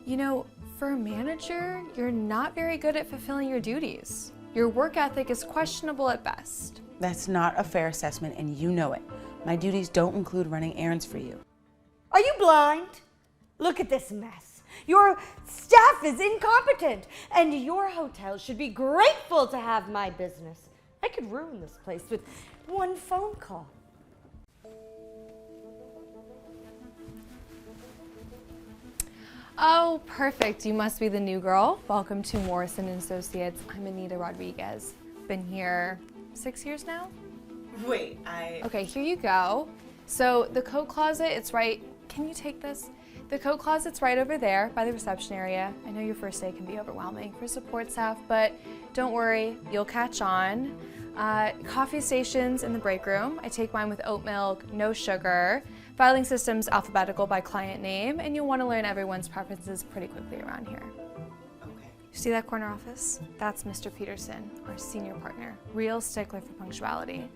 You know, for a manager, you're not very good at fulfilling your duties. Your work ethic is questionable at best. That's not a fair assessment, and you know it. My duties don't include running errands for you. Are you blind? Look at this mess. Your staff is incompetent, and your hotel should be grateful to have my business. I could ruin this place with one phone call. Oh, perfect. You must be the new girl. Welcome to Morrison & Associates. I'm Anita Rodriguez. Been here 6 years now? Wait, Okay, here you go. So the coat closet, it's right, can you take this? The coat closet's right over there by the reception area. I know your first day can be overwhelming for support staff, but don't worry, you'll catch on. Coffee stations in the break room. I take mine with oat milk, no sugar. Filing system's alphabetical by client name, and you'll want to learn everyone's preferences pretty quickly around here. Okay. See that corner office? That's Mr. Peterson, our senior partner. Real stickler for punctuality.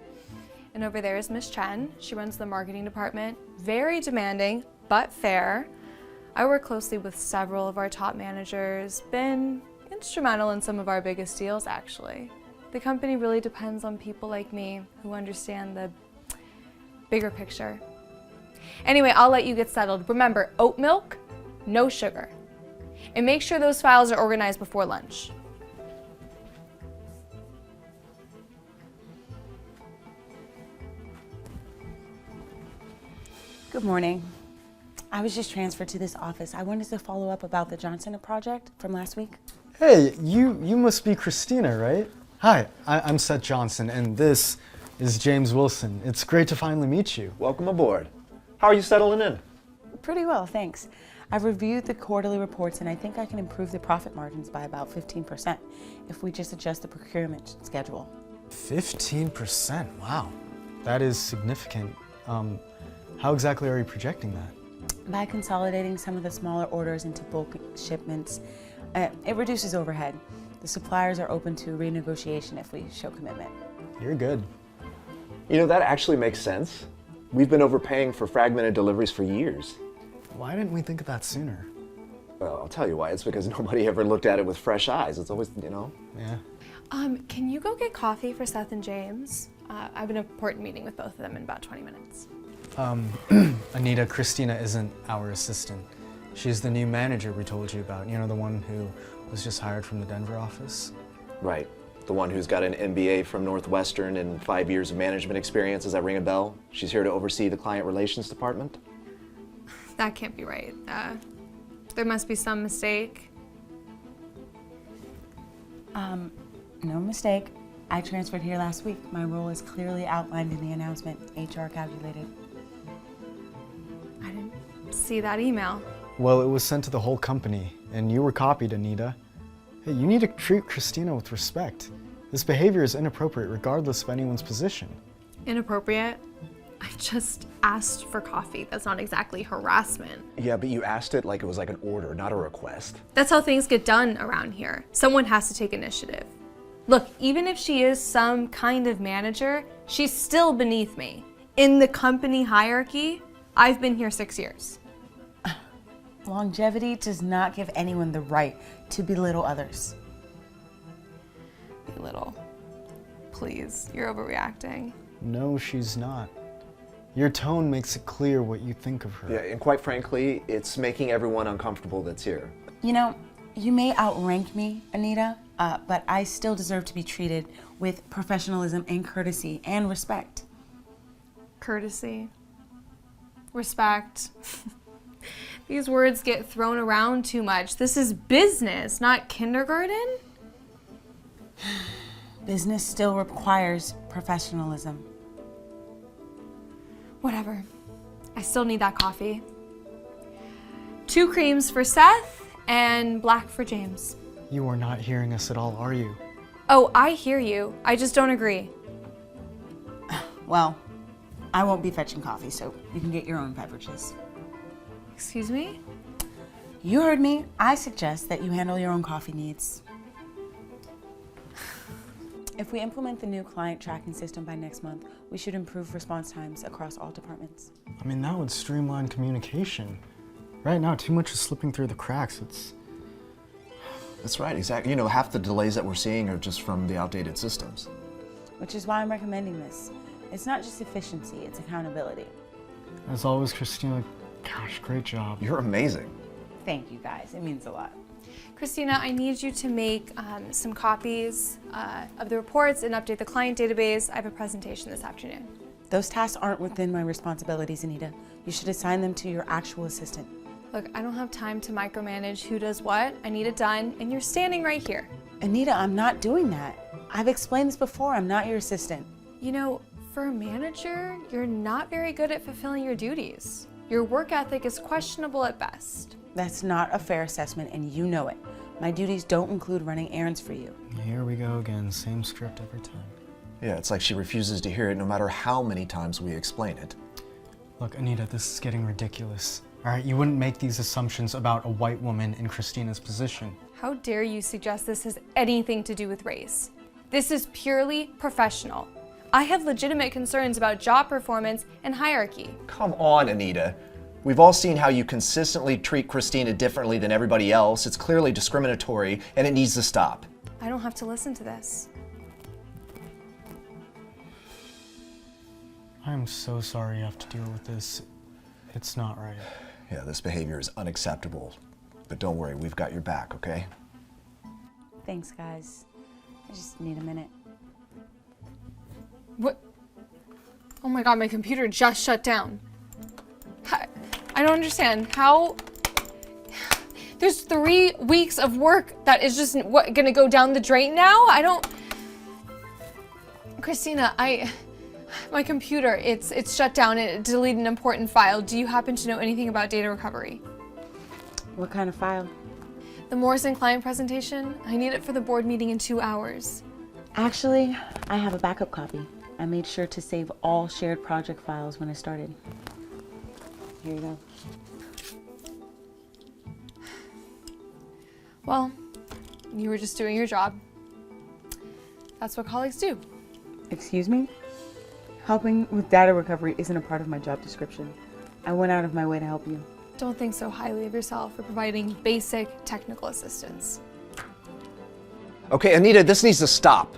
And over there is Miss Chen. She runs the marketing department. Very demanding, but fair. I work closely with several of our top managers. Been instrumental in some of our biggest deals, actually. The company really depends on people like me who understand the bigger picture. Anyway, I'll let you get settled. Remember, oat milk, no sugar. And make sure those files are organized before lunch. Good morning. I was just transferred to this office. I wanted to follow up about the Johnson project from last week. Hey, you must be Christina, right? Hi, I'm Seth Johnson, and this is James Wilson. It's great to finally meet you. Welcome aboard. How are you settling in? Pretty well, thanks. I've reviewed the quarterly reports, and I think I can improve the profit margins by about 15% if we just adjust the procurement schedule. 15%, wow. That is significant. How exactly are you projecting that? By consolidating some of the smaller orders into bulk shipments, it reduces overhead. The suppliers are open to renegotiation if we show commitment. You're good. You know, that actually makes sense. We've been overpaying for fragmented deliveries for years. Why didn't we think of that sooner? Well, I'll tell you why. It's because nobody ever looked at it with fresh eyes. It's always, you know. Yeah. Can you go get coffee for Seth and James? I have an important meeting with both of them in about 20 minutes. Anita, Christina isn't our assistant. She's the new manager we told you about. You know, the one who was just hired from the Denver office? Right. The one who's got an MBA from Northwestern and 5 years of management experience. Does that ring a bell? She's here to oversee the client relations department? That can't be right. There must be some mistake. No mistake. I transferred here last week. My role is clearly outlined in the announcement. HR calculated. I didn't see that email. Well, it was sent to the whole company, and you were copied, Anita. Hey, you need to treat Christina with respect. This behavior is inappropriate regardless of anyone's position. Inappropriate? I just asked for coffee. That's not exactly harassment. Yeah, but you asked it like it was like an order, not a request. That's how things get done around here. Someone has to take initiative. Look, even if she is some kind of manager, she's still beneath me. In the company hierarchy, I've been here 6 years. Longevity does not give anyone the right to belittle others. Belittle. Please, you're overreacting. No, she's not. Your tone makes it clear what you think of her. Yeah, and quite frankly, it's making everyone uncomfortable that's here. You know, you may outrank me, Anita, but I still deserve to be treated with professionalism and courtesy and respect. Courtesy. Respect. These words get thrown around too much. This is business, not kindergarten. Business still requires professionalism. Whatever. I still need that coffee. 2 creams for Seth and black for James. You are not hearing us at all, are you? Oh, I hear you. I just don't agree. Well, I won't be fetching coffee, so you can get your own beverages. Excuse me? You heard me. I suggest that you handle your own coffee needs. If we implement the new client tracking system by next month, we should improve response times across all departments. I mean, that would streamline communication. Right now, too much is slipping through the cracks. That's right, exactly. You know, half the delays that we're seeing are just from the outdated systems. Which is why I'm recommending this. It's not just efficiency, it's accountability. As always, Christina, gosh, great job. You're amazing. Thank you guys, it means a lot. Christina, I need you to make some copies of the reports and update the client database. I have a presentation this afternoon. Those tasks aren't within my responsibilities, Anita. You should assign them to your actual assistant. Look, I don't have time to micromanage who does what. I need it done, and you're standing right here. Anita, I'm not doing that. I've explained this before, I'm not your assistant. You know, for a manager, you're not very good at fulfilling your duties. Your work ethic is questionable at best. That's not a fair assessment, and you know it. My duties don't include running errands for you. Here we go again, same script every time. Yeah, it's like she refuses to hear it no matter how many times we explain it. Look, Anita, this is getting ridiculous. All right, you wouldn't make these assumptions about a white woman in Christina's position. How dare you suggest this has anything to do with race? This is purely professional. I have legitimate concerns about job performance and hierarchy. Come on, Anita. We've all seen how you consistently treat Christina differently than everybody else. It's clearly discriminatory, and it needs to stop. I don't have to listen to this. I'm so sorry you have to deal with this. It's not right. Yeah, this behavior is unacceptable. But don't worry, we've got your back, okay? Thanks, guys. I just need a minute. What? Oh my God, my computer just shut down. I don't understand how. There's 3 weeks of work that is just gonna go down the drain now? I don't. Christina, my computer, it's shut down and it deleted an important file. Do you happen to know anything about data recovery? What kind of file? The Morrison client presentation. I need it for the board meeting in 2 hours. Actually, I have a backup copy. I made sure to save all shared project files when I started. Here you go. Well, you were just doing your job. That's what colleagues do. Excuse me? Helping with data recovery isn't a part of my job description. I went out of my way to help you. Don't think so highly of yourself for providing basic technical assistance. Okay, Anita, this needs to stop.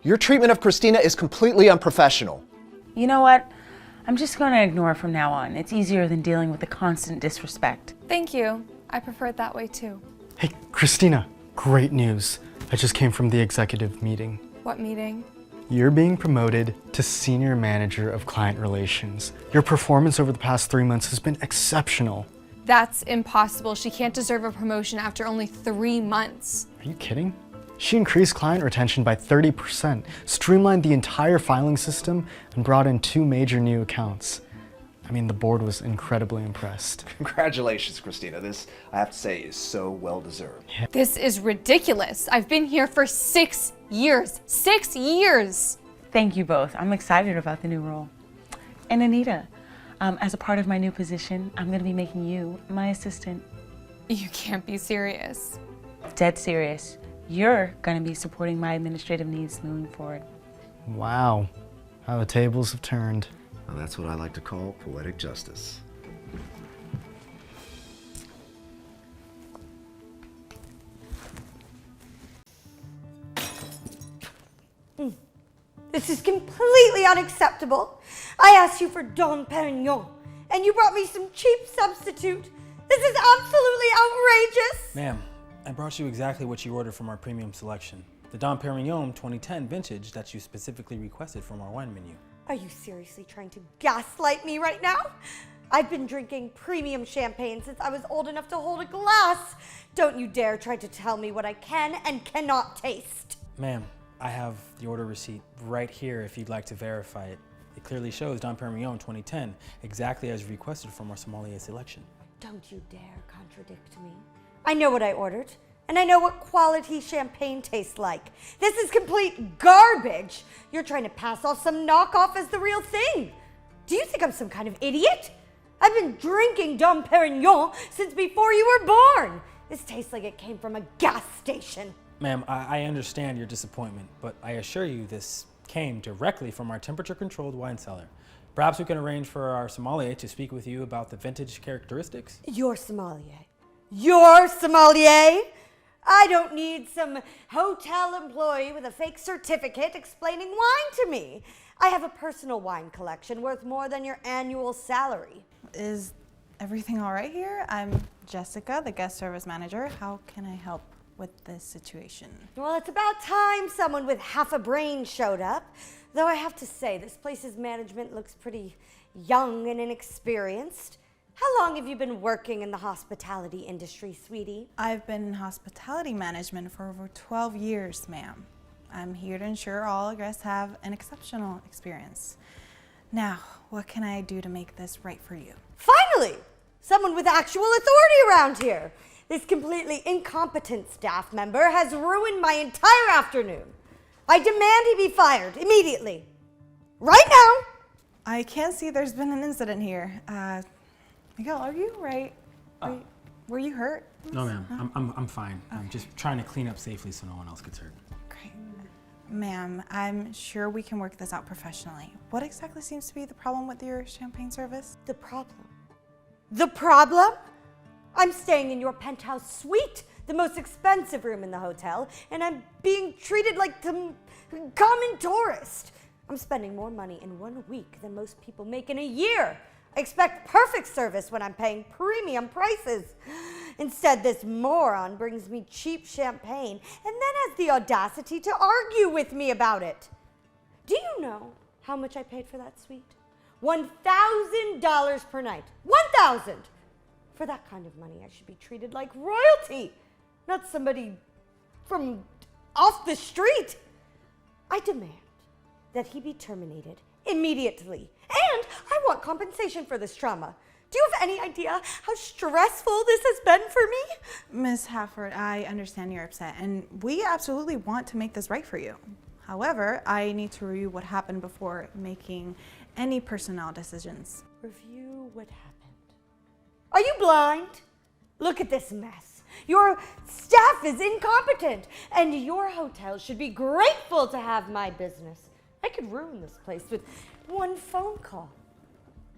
Your treatment of Christina is completely unprofessional. You know what? I'm just going to ignore it from now on. It's easier than dealing with the constant disrespect. Thank you. I prefer it that way too. Hey, Christina, great news. I just came from the executive meeting. What meeting? You're being promoted to Senior Manager of Client Relations. Your performance over the past 3 months has been exceptional. That's impossible. She can't deserve a promotion after only 3 months. Are you kidding? She increased client retention by 30%, streamlined the entire filing system, and brought in 2 major new accounts. I mean, the board was incredibly impressed. Congratulations, Christina. This, I have to say, is so well deserved. This is ridiculous. I've been here for 6 years. 6 years! Thank you both. I'm excited about the new role. And Anita, as a part of my new position, I'm going to be making you my assistant. You can't be serious. Dead serious. You're going to be supporting my administrative needs moving forward. Wow, how the tables have turned. Well, that's what I like to call poetic justice. This is completely unacceptable. I asked you for Dom Perignon, and you brought me some cheap substitute. This is absolutely outrageous. Ma'am, I brought you exactly what you ordered from our premium selection. The Dom Perignon 2010 vintage that you specifically requested from our wine menu. Are you seriously trying to gaslight me right now? I've been drinking premium champagne since I was old enough to hold a glass. Don't you dare try to tell me what I can and cannot taste. Ma'am, I have the order receipt right here if you'd like to verify it. It clearly shows Dom Perignon 2010, exactly as requested from our sommelier selection. Don't you dare contradict me. I know what I ordered, and I know what quality champagne tastes like. This is complete garbage. You're trying to pass off some knockoff as the real thing. Do you think I'm some kind of idiot? I've been drinking Dom Perignon since before you were born. This tastes like it came from a gas station. Ma'am, I understand your disappointment, but I assure you this came directly from our temperature-controlled wine cellar. Perhaps we can arrange for our sommelier to speak with you about the vintage characteristics. Your sommelier. Your sommelier? I don't need some hotel employee with a fake certificate explaining wine to me. I have a personal wine collection worth more than your annual salary. Is everything all right here? I'm Jessica, the guest service manager. How can I help with this situation? Well, it's about time someone with half a brain showed up. Though I have to say, this place's management looks pretty young and inexperienced. How long have you been working in the hospitality industry, sweetie? I've been in hospitality management for over 12 years, ma'am. I'm here to ensure all guests have an exceptional experience. Now, what can I do to make this right for you? Finally! Someone with actual authority around here. This completely incompetent staff member has ruined my entire afternoon. I demand he be fired immediately. Right now! I can't see there's been an incident here. Miguel, are you right? Were you hurt? No, ma'am. I'm fine. I'm just trying to clean up safely so no one else gets hurt. Great. Ma'am, I'm sure we can work this out professionally. What exactly seems to be the problem with your champagne service? The problem? The problem? I'm staying in your penthouse suite, the most expensive room in the hotel, and I'm being treated like some common tourist. I'm spending more money in 1 week than most people make in a year. I expect perfect service when I'm paying premium prices. Instead, this moron brings me cheap champagne and then has the audacity to argue with me about it. Do you know how much I paid for that suite? $1,000 per night. $1,000! For that kind of money, I should be treated like royalty, not somebody from off the street. I demand that he be terminated immediately. And I want compensation for this trauma. Do you have any idea how stressful this has been for me? Ms. Hafford, I understand you're upset, and we absolutely want to make this right for you. However, I need to review what happened before making any personnel decisions. Review what happened. Are you blind? Look at this mess. Your staff is incompetent, and your hotel should be grateful to have my business. I could ruin this place with one phone call.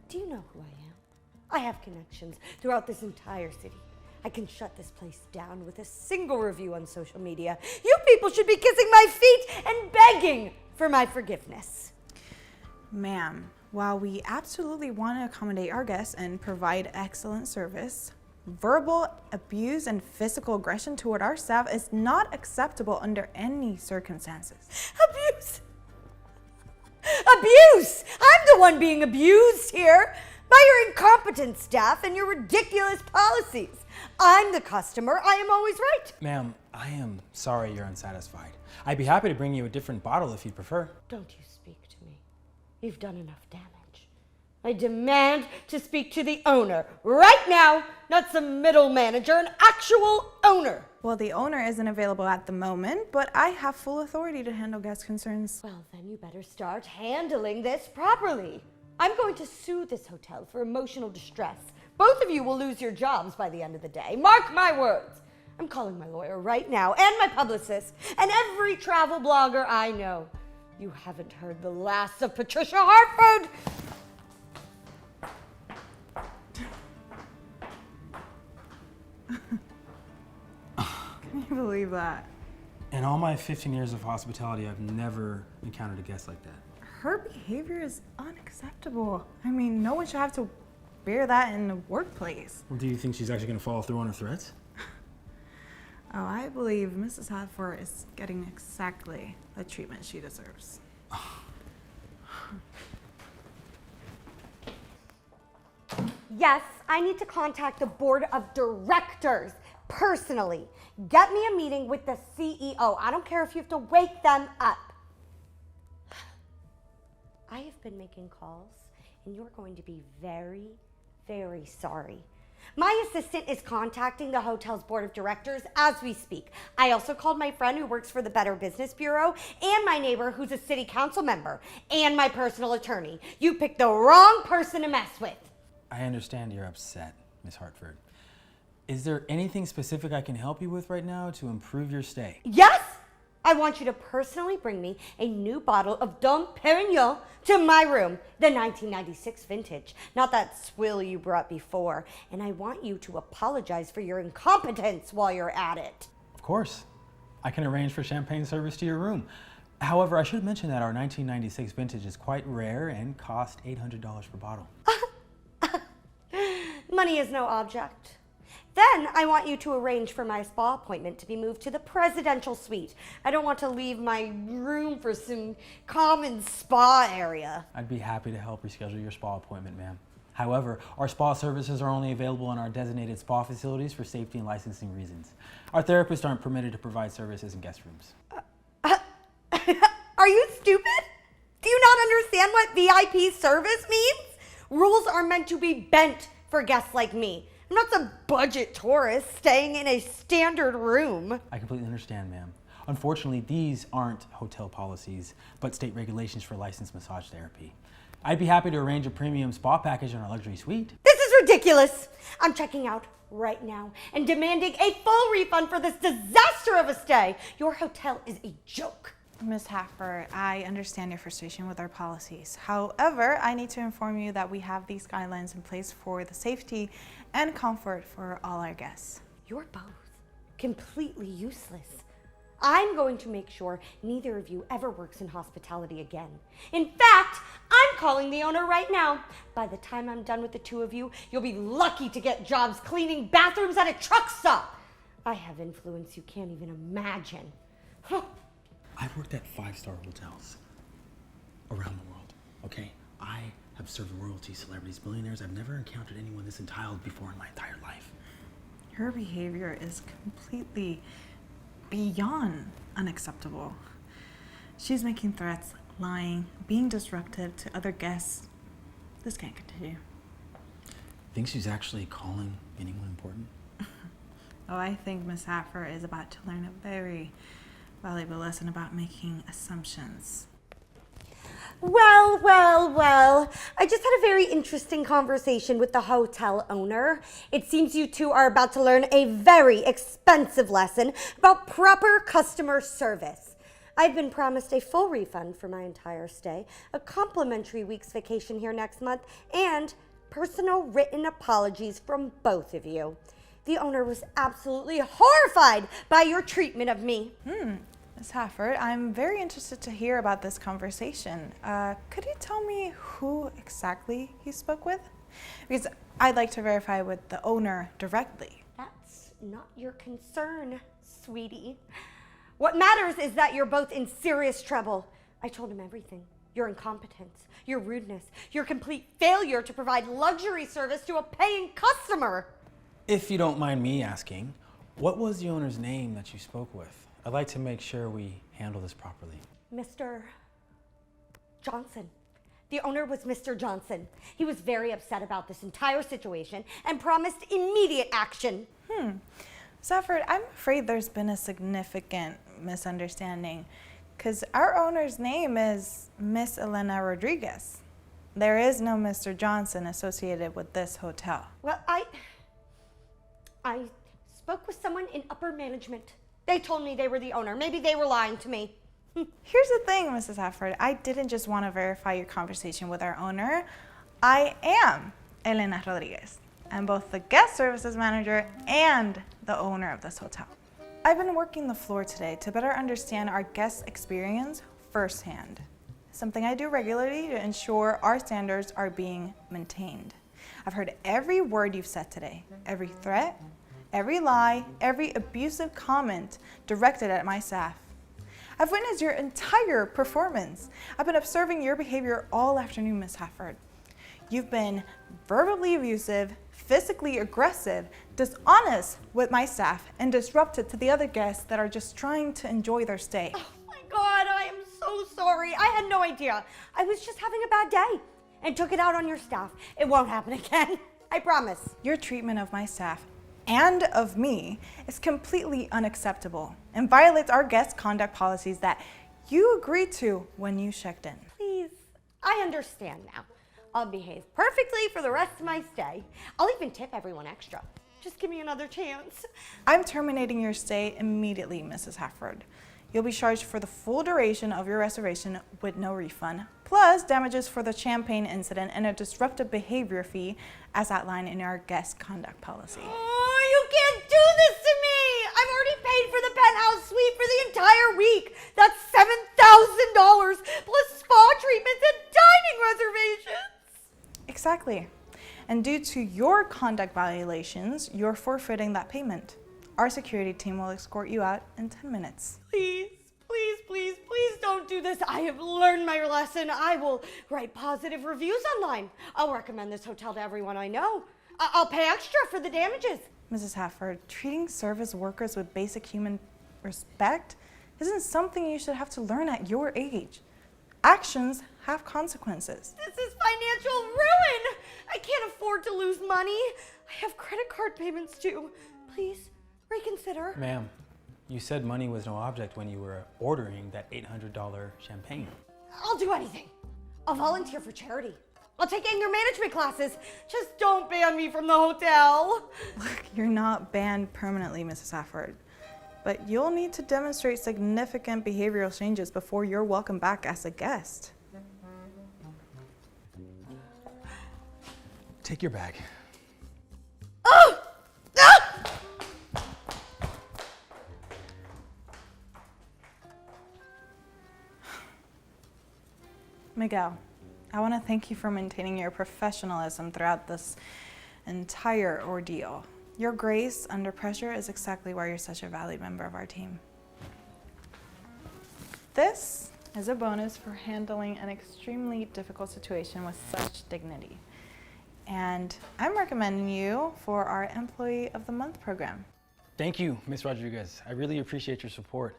Do you know who I am? I have connections throughout this entire city. I can shut this place down with a single review on social media. You people should be kissing my feet and begging for my forgiveness. Ma'am, while we absolutely want to accommodate our guests and provide excellent service, verbal abuse and physical aggression toward our staff is not acceptable under any circumstances. Abuse? Abuse! I'm the one being abused here by your incompetent staff and your ridiculous policies. I'm the customer. I am always right. Ma'am, I am sorry you're unsatisfied. I'd be happy to bring you a different bottle if you'd prefer. Don't you speak to me. You've done enough damage. I demand to speak to the owner right now, not some middle manager, an actual owner. Well, the owner isn't available at the moment, but I have full authority to handle guest concerns. Well, then you better start handling this properly. I'm going to sue this hotel for emotional distress. Both of you will lose your jobs by the end of the day. Mark my words. I'm calling my lawyer right now, and my publicist, and every travel blogger I know. You haven't heard the last of Patricia Hartford. Can you believe that? In all my 15 years of hospitality, I've never encountered a guest like that. Her behavior is unacceptable. I mean, no one should have to bear that in the workplace. Well, do you think she's actually going to follow through on her threats? Oh, I believe Mrs. Hadford is getting exactly the treatment she deserves. Yes, I need to contact the board of directors personally. Get me a meeting with the CEO. I don't care if you have to wake them up. I have been making calls, and you're going to be very, very sorry. My assistant is contacting the hotel's board of directors as we speak. I also called my friend who works for the Better Business Bureau, and my neighbor who's a city council member, and my personal attorney. You picked the wrong person to mess with. I understand you're upset, Miss Hartford. Is there anything specific I can help you with right now to improve your stay? Yes, I I want you to personally bring me a new bottle of Dom Perignon to my room, the 1996 vintage, not that swill you brought before. And I want you to apologize for your incompetence while you're at it. Of course. I can arrange for champagne service to your room. However, I should mention that our 1996 vintage is quite rare and cost $800 per bottle. Money is no object. Then I want you to arrange for my spa appointment to be moved to the presidential suite. I don't want to leave my room for some common spa area. I'd be happy to help reschedule your spa appointment, ma'am. However, our spa services are only available in our designated spa facilities for safety and licensing reasons. Our therapists aren't permitted to provide services in guest rooms. Are you stupid? Do you not understand what VIP service means? Rules are meant to be bent for guests like me. I'm not some budget tourist staying in a standard room. I completely understand, ma'am. Unfortunately, these aren't hotel policies, but state regulations for licensed massage therapy. I'd be happy to arrange a premium spa package in our luxury suite. This is ridiculous. I'm checking out right now and demanding a full refund for this disaster of a stay. Your hotel is a joke. Ms. Haffer, I understand your frustration with our policies. However, I need to inform you that we have these guidelines in place for the safety and comfort for all our guests. You're both completely useless. I'm going to make sure neither of you ever works in hospitality again. In fact, I'm calling the owner right now. By the time I'm done with the two of you, you'll be lucky to get jobs cleaning bathrooms at a truck stop. I have influence you can't even imagine. I've worked at 5-star hotels around the world, okay? I have served royalty, celebrities, billionaires. I've never encountered anyone this entitled before in my entire life. Her behavior is completely beyond unacceptable. She's making threats, lying, being disruptive to other guests. This can't continue. Think she's actually calling anyone important? Oh, I think Miss Haffer is about to learn a very valuable lesson about making assumptions. Well. I just had a very interesting conversation with the hotel owner. It seems you two are about to learn a very expensive lesson about proper customer service. I've been promised a full refund for my entire stay, a complimentary week's vacation here next month, and personal written apologies from both of you. The owner was absolutely horrified by your treatment of me. Ms. Hafford, I'm very interested to hear about this conversation. Could you tell me who exactly you spoke with? Because I'd like to verify with the owner directly. That's not your concern, sweetie. What matters is that you're both in serious trouble. I told him everything. Your incompetence, your rudeness, your complete failure to provide luxury service to a paying customer. If you don't mind me asking, what was the owner's name that you spoke with? I'd like to make sure we handle this properly. Mr. Johnson. The owner was Mr. Johnson. He was very upset about this entire situation and promised immediate action. Safford, I'm afraid there's been a significant misunderstanding because our owner's name is Miss Elena Rodriguez. There is no Mr. Johnson associated with this hotel. Well, I spoke with someone in upper management. They told me they were the owner. Maybe they were lying to me. Here's the thing, Mrs. Hafford. I didn't just want to verify your conversation with our owner. I am Elena Rodriguez. I'm both the guest services manager and the owner of this hotel. I've been working the floor today to better understand our guest experience firsthand. Something I do regularly to ensure our standards are being maintained. I've heard every word you've said today, every threat, every lie, every abusive comment directed at my staff. I've witnessed your entire performance. I've been observing your behavior all afternoon, Ms. Hafford. You've been verbally abusive, physically aggressive, dishonest with my staff, and disruptive to the other guests that are just trying to enjoy their stay. Oh my God, I am so sorry. I had no idea. I was just having a bad day and took it out on your staff. It won't happen again. I promise. Your treatment of my staff and of me is completely unacceptable and violates our guest conduct policies that you agreed to when you checked in. Please, I understand now. I'll behave perfectly for the rest of my stay. I'll even tip everyone extra. Just give me another chance. I'm terminating your stay immediately, Mrs. Hafford. You'll be charged for the full duration of your reservation with no refund, plus damages for the champagne incident and a disruptive behavior fee as outlined in our guest conduct policy. Oh, you can't do this to me! I've already paid for the penthouse suite for the entire week. That's $7,000 plus spa treatments and dining reservations. Exactly. And due to your conduct violations, you're forfeiting that payment. Our security team will escort you out in 10 minutes. Please, please, please, please don't do this. I have learned my lesson. I will write positive reviews online. I'll recommend this hotel to everyone I know. I'll pay extra for the damages. Mrs. Hafford, treating service workers with basic human respect isn't something you should have to learn at your age. Actions have consequences. This is financial ruin. I can't afford to lose money. I have credit card payments too. Please reconsider. Ma'am, you said money was no object when you were ordering that $800 champagne. I'll do anything. I'll volunteer for charity. I'll take anger management classes. Just don't ban me from the hotel. Look, you're not banned permanently, Mrs. Hafford, but you'll need to demonstrate significant behavioral changes before you're welcome back as a guest. Take your bag. Oh! Ah! Miguel, I want to thank you for maintaining your professionalism throughout this entire ordeal. Your grace under pressure is exactly why you're such a valued member of our team. This is a bonus for handling an extremely difficult situation with such dignity. And I'm recommending you for our Employee of the Month program. Thank you, Ms. Rodriguez. I really appreciate your support.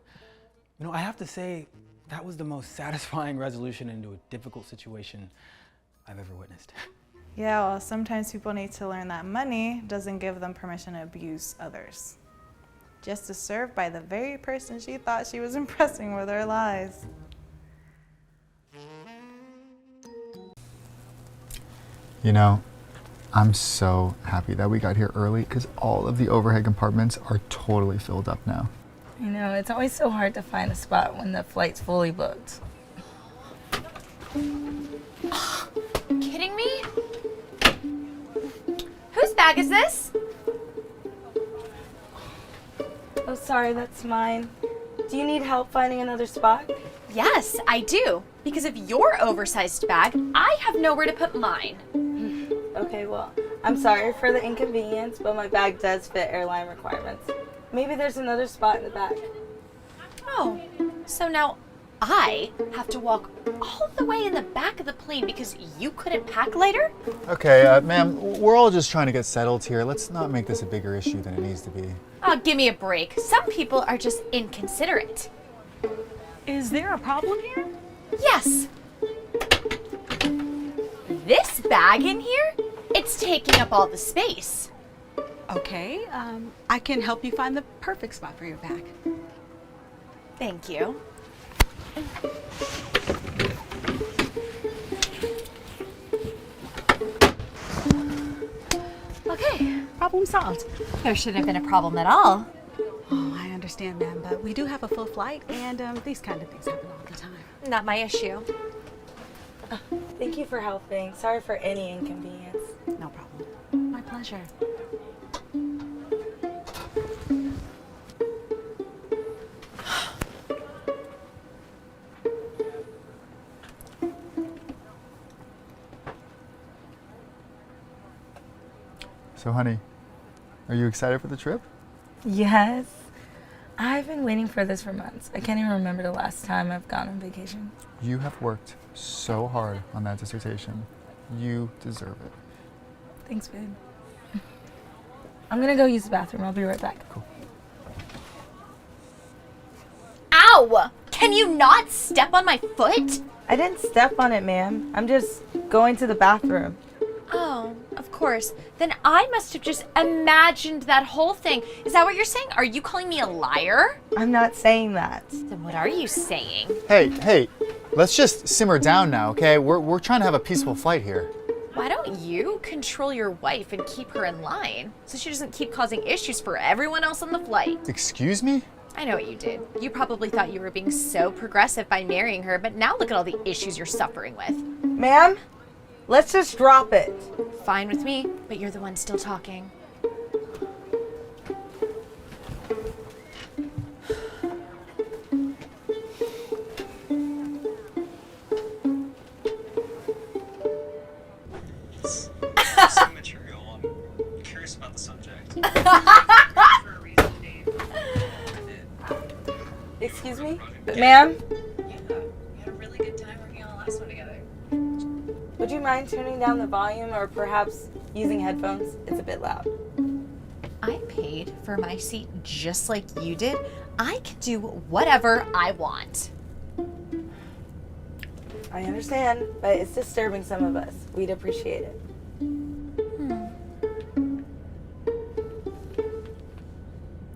You know, I have to say, that was the most satisfying resolution into a difficult situation I've ever witnessed. Yeah, well, sometimes people need to learn that money doesn't give them permission to abuse others. Just to serve by the very person she thought she was impressing with her lies. You know, I'm so happy that we got here early because all of the overhead compartments are totally filled up now. I know, it's always so hard to find a spot when the flight's fully booked. Kidding me? Whose bag is this? Oh, sorry, that's mine. Do you need help finding another spot? Yes, I do. Because of your oversized bag, I have nowhere to put mine. Okay, well, I'm sorry for the inconvenience, but my bag does fit airline requirements. Maybe there's another spot in the back. Oh, so now I have to walk all the way in the back of the plane because you couldn't pack later? Okay, ma'am, we're all just trying to get settled here. Let's not make this a bigger issue than it needs to be. Oh, give me a break. Some people are just inconsiderate. Is there a problem here? Yes. This bag in here, it's taking up all the space. Okay, I can help you find the perfect spot for your bag. Thank you. Okay, problem solved. There shouldn't have been a problem at all. Oh, I understand, ma'am, but we do have a full flight, and these kind of things happen all the time. Not my issue. Thank you for helping. Sorry for any inconvenience. No problem. My pleasure. So, honey, are you excited for the trip? Yes. I've been waiting for this for months. I can't even remember the last time I've gone on vacation. You have worked so hard on that dissertation. You deserve it. Thanks, babe. I'm gonna go use the bathroom. I'll be right back. Cool. Ow! Can you not step on my foot? I didn't step on it, ma'am. I'm just going to the bathroom. Oh, of course. Then I must have just imagined that whole thing. Is that what you're saying? Are you calling me a liar? I'm not saying that. Then what are you saying? Hey, let's just simmer down now, okay? We're trying to have a peaceful flight here. Why don't you control your wife and keep her in line so she doesn't keep causing issues for everyone else on the flight? Excuse me? I know what you did. You probably thought you were being so progressive by marrying her, but now look at all the issues you're suffering with. Ma'am, let's just drop it. Fine with me, but you're the one still talking. Some material. I'm curious about the subject. Excuse me? Ma'am? Yeah, we had a really good time working on the last one together. Would you mind turning down the volume or perhaps using headphones? It's a bit loud. I paid for my seat just like you did. I can do whatever I want. I understand, but it's disturbing some of us. We'd appreciate it.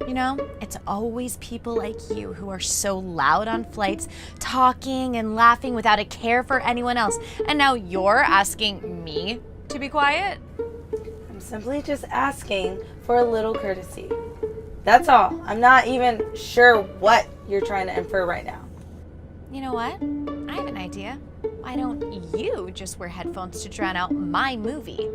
You know, it's always people like you who are so loud on flights, talking and laughing without a care for anyone else. And now you're asking me to be quiet? I'm simply just asking for a little courtesy. That's all. I'm not even sure what you're trying to infer right now. You know what? I have an idea. Why don't you just wear headphones to drown out my movie?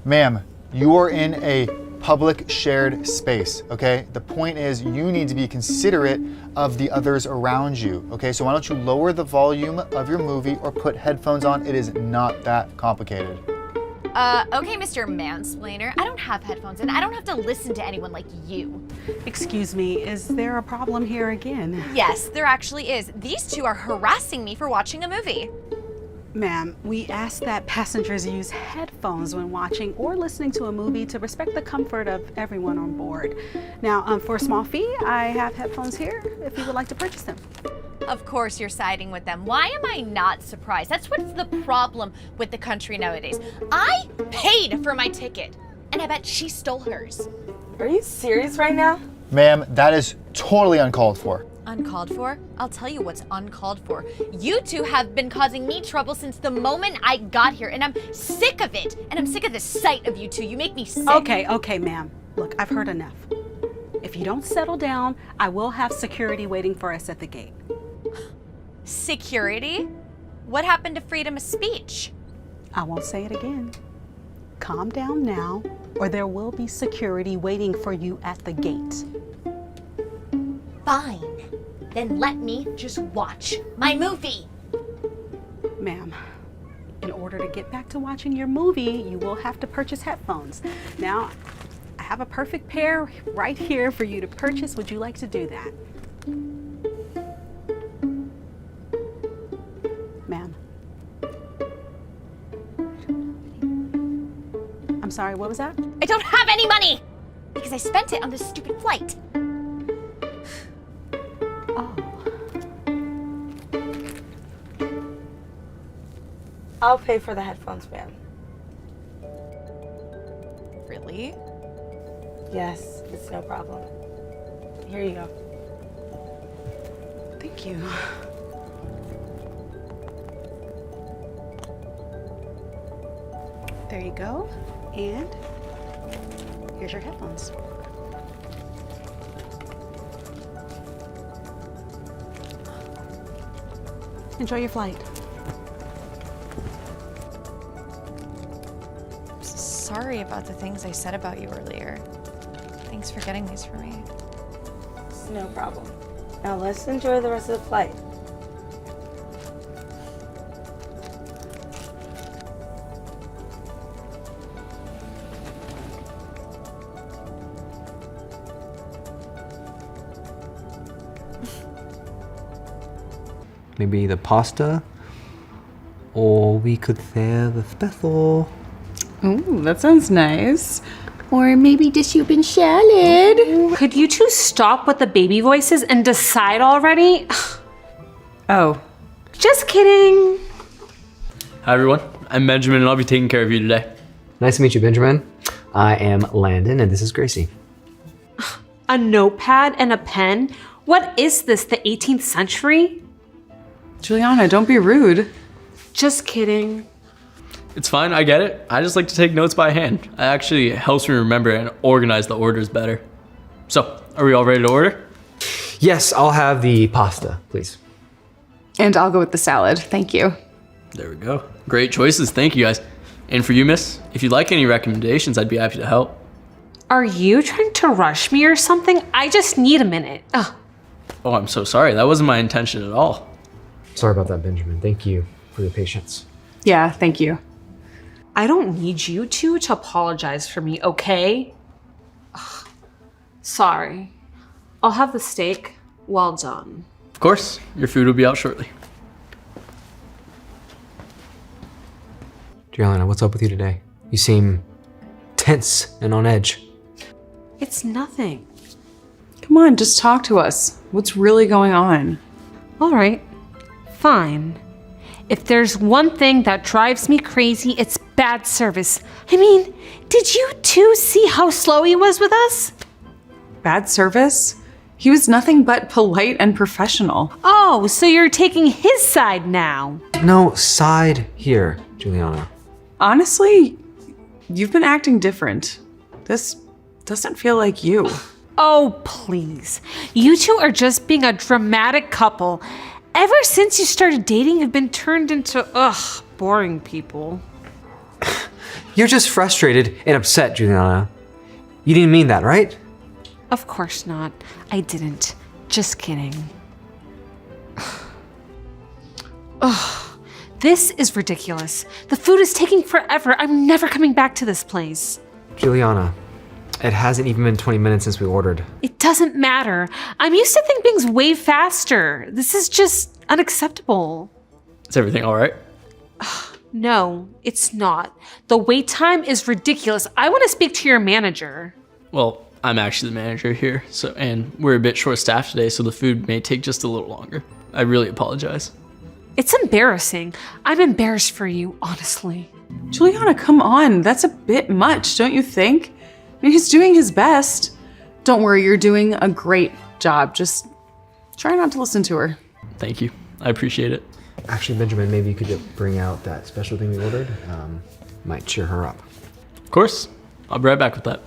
Ma'am, you are in a public shared space, okay? The point is you need to be considerate of the others around you, okay? So why don't you lower the volume of your movie or put headphones on? It is not that complicated. Okay, Mr. Mansplainer, I don't have headphones and I don't have to listen to anyone like you. Excuse me, is there a problem here again? Yes, there actually is. These two are harassing me for watching a movie. Ma'am, we ask that passengers use headphones when watching or listening to a movie to respect the comfort of everyone on board. Now, for a small fee, I have headphones here if you would like to purchase them. Of course you're siding with them. Why am I not surprised? That's what's the problem with the country nowadays. I paid for my ticket, and I bet she stole hers. Are you serious right now? Ma'am, that is totally uncalled for. Uncalled for? I'll tell you what's uncalled for. You two have been causing me trouble since the moment I got here, and I'm sick of it. And I'm sick of the sight of you two. You make me sick. Okay, ma'am. Look, I've heard enough. If you don't settle down, I will have security waiting for us at the gate. Security? What happened to freedom of speech? I won't say it again. Calm down now, or there will be security waiting for you at the gate. Fine. Then let me just watch my movie. Ma'am, in order to get back to watching your movie, you will have to purchase headphones. Now, I have a perfect pair right here for you to purchase. Would you like to do that? Ma'am. I'm sorry, what was that? I don't have any money because I spent it on this stupid flight. I'll pay for the headphones, ma'am. Really? Yes, it's no problem. Here you go. Thank you. There you go. And here's your headphones. Enjoy your flight. Sorry about the things I said about you earlier. Thanks for getting these for me. It's no problem. Now let's enjoy the rest of the flight. Maybe the pasta, or we could share the special. Ooh, that sounds nice. Or maybe the soup and salad. Could you two stop with the baby voices and decide already? Oh. Just kidding. Hi everyone, I'm Benjamin and I'll be taking care of you today. Nice to meet you, Benjamin. I am Landon and this is Gracie. A notepad and a pen? What is this, the 18th century? Juliana, don't be rude. Just kidding. It's fine, I get it. I just like to take notes by hand. It actually helps me remember and organize the orders better. So, are we all ready to order? Yes, I'll have the pasta, please. And I'll go with the salad. Thank you. There we go. Great choices. Thank you, guys. And for you, miss, if you'd like any recommendations, I'd be happy to help. Are you trying to rush me or something? I just need a minute. Ugh. Oh, I'm so sorry. That wasn't my intention at all. Sorry about that, Benjamin. Thank you for your patience. Yeah, thank you. I don't need you two to apologize for me, okay? Ugh. Sorry. I'll have the steak. Well done. Of course, your food will be out shortly. Juliana, what's up with you today? You seem tense and on edge. It's nothing. Come on, just talk to us. What's really going on? All right. Fine. If there's one thing that drives me crazy, it's bad service. I mean, did you two see how slow he was with us? Bad service? He was nothing but polite and professional. Oh, so you're taking his side now. No side here, Juliana. Honestly, you've been acting different. This doesn't feel like you. Oh, please. You two are just being a dramatic couple. Ever since you started dating, you've been turned into, boring people. You're just frustrated and upset, Juliana. You didn't mean that, right? Of course not. I didn't. Just kidding. Ugh. This is ridiculous. The food is taking forever. I'm never coming back to this place. Juliana, it hasn't even been 20 minutes since we ordered. It doesn't matter. I'm used to things way faster. This is just unacceptable. Is everything all right? No, it's not. The wait time is ridiculous. I want to speak to your manager. Well, I'm actually the manager here, and we're a bit short-staffed today, so the food may take just a little longer. I really apologize. It's embarrassing. I'm embarrassed for you, honestly. Juliana, come on. That's a bit much, don't you think? I mean, he's doing his best. Don't worry, you're doing a great job. Just try not to listen to her. Thank you. I appreciate it. Actually, Benjamin, maybe you could bring out that special thing we ordered. Might cheer her up. Of course. I'll be right back with that.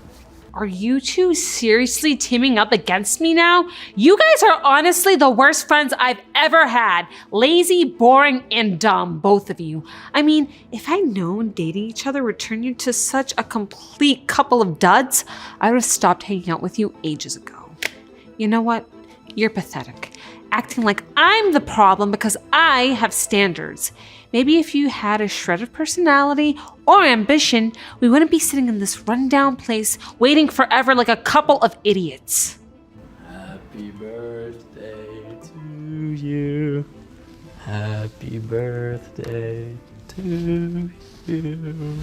Are you two seriously teaming up against me now? You guys are honestly the worst friends I've ever had. Lazy, boring, and dumb, both of you. I mean, if I'd known dating each other would turn you to such a complete couple of duds, I would have stopped hanging out with you ages ago. You know what? You're pathetic. Acting like I'm the problem because I have standards. Maybe if you had a shred of personality or ambition, we wouldn't be sitting in this rundown place waiting forever like a couple of idiots. Happy birthday to you. Happy birthday to you.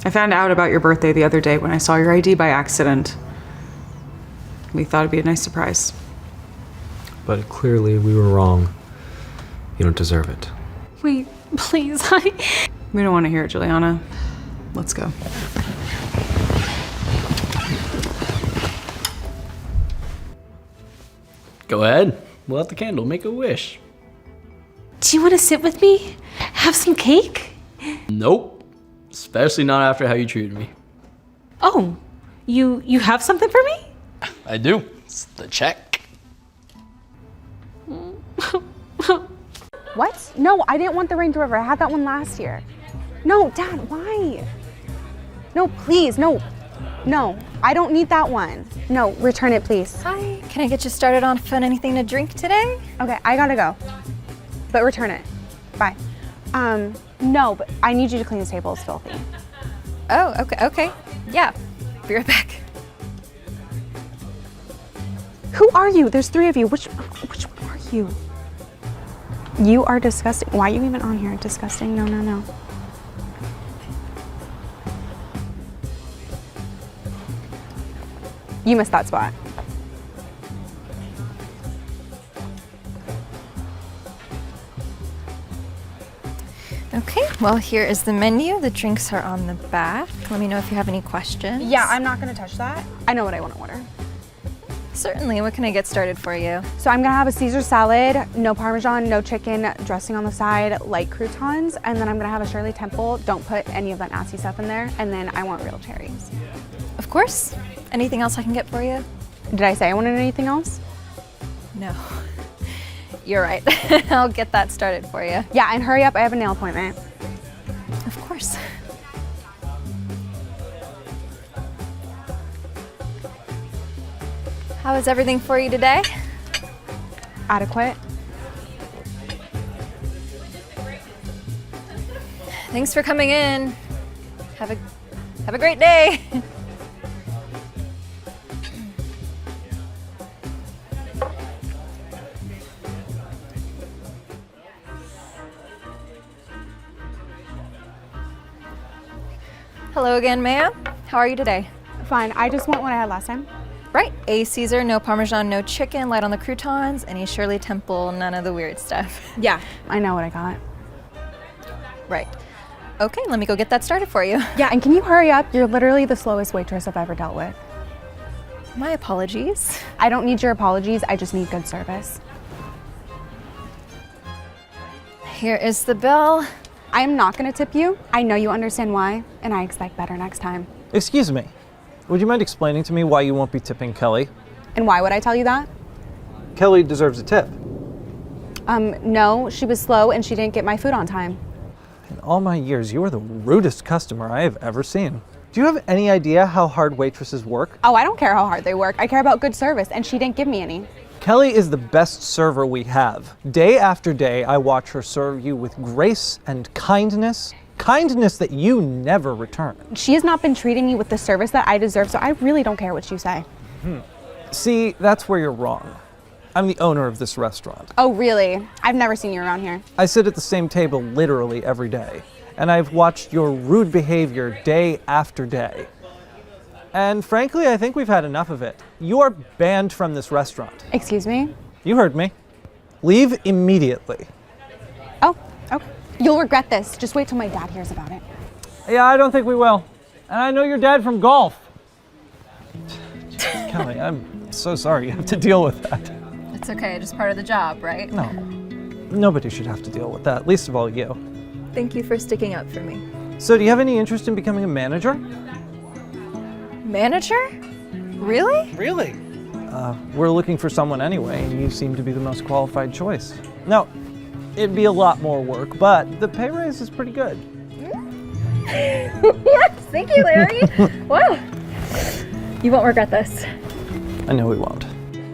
I found out about your birthday the other day when I saw your ID by accident. We thought it'd be a nice surprise. But clearly we were wrong. You don't deserve it. Wait, please, We don't want to hear it, Juliana. Let's go. Go ahead. Blow out the candle. Make a wish. Do you want to sit with me? Have some cake? Nope. Especially not after how you treated me. Oh, you have something for me? I do. It's the check. What? No, I didn't want the Range Rover. I had that one last year. No, Dad, why? No, please, no. No, I don't need that one. No, return it, please. Hi, can I get you started on anything to drink today? Okay, I gotta go. But return it. Bye. No, but I need you to clean this table. It's filthy. Oh, okay. Yeah, be right back. Who are you? There's 3 of you. Which one are you? You are disgusting. Why are you even on here? Disgusting. No. You missed that spot. Okay, well, here is the menu. The drinks are on the back. Let me know if you have any questions. Yeah, I'm not gonna touch that. I know what I want to order. Certainly. What can I get started for you? So I'm gonna have a Caesar salad, no Parmesan, no chicken, dressing on the side, light croutons, and then I'm gonna have a Shirley Temple. Don't put any of that nasty stuff in there. And then I want real cherries. Of course. Anything else I can get for you? Did I say I wanted anything else? No. You're right. I'll get that started for you. Yeah, and hurry up, I have a nail appointment. Of course. How is everything for you today? Adequate. Thanks for coming in. Have a great day. Hello again, ma'am. How are you today? Fine, I just want what I had last time. Right, a Caesar, no Parmesan, no chicken, light on the croutons, any Shirley Temple, none of the weird stuff. Yeah, I know what I got. Right. Okay, let me go get that started for you. Yeah, and can you hurry up? You're literally the slowest waitress I've ever dealt with. My apologies. I don't need your apologies, I just need good service. Here is the bill. I am not gonna tip you. I know you understand why, and I expect better next time. Excuse me. Would you mind explaining to me why you won't be tipping Kelly? And why would I tell you that? Kelly deserves a tip. No, she was slow and she didn't get my food on time. In all my years, you are the rudest customer I have ever seen. Do you have any idea how hard waitresses work? Oh, I don't care how hard they work. I care about good service, and she didn't give me any. Kelly is the best server we have. Day after day, I watch her serve you with grace and kindness. Kindness that you never return. She has not been treating me with the service that I deserve, so I really don't care what you say. See, that's where you're wrong. I'm the owner of this restaurant. Oh, really? I've never seen you around here. I sit at the same table literally every day, and I've watched your rude behavior day after day. And frankly, I think we've had enough of it. You are banned from this restaurant. Excuse me? You heard me. Leave immediately. Oh, okay. You'll regret this. Just wait till my dad hears about it. Yeah, I don't think we will. And I know your dad from golf. Kelly, I'm so sorry you have to deal with that. It's okay, just part of the job, right? No, nobody should have to deal with that, least of all you. Thank you for sticking up for me. So do you have any interest in becoming a manager? Manager? Really? Really? We're looking for someone anyway, and you seem to be the most qualified choice. Now, it'd be a lot more work, but the pay raise is pretty good. Yes, thank you, Larry. Wow. You won't regret this. I know we won't.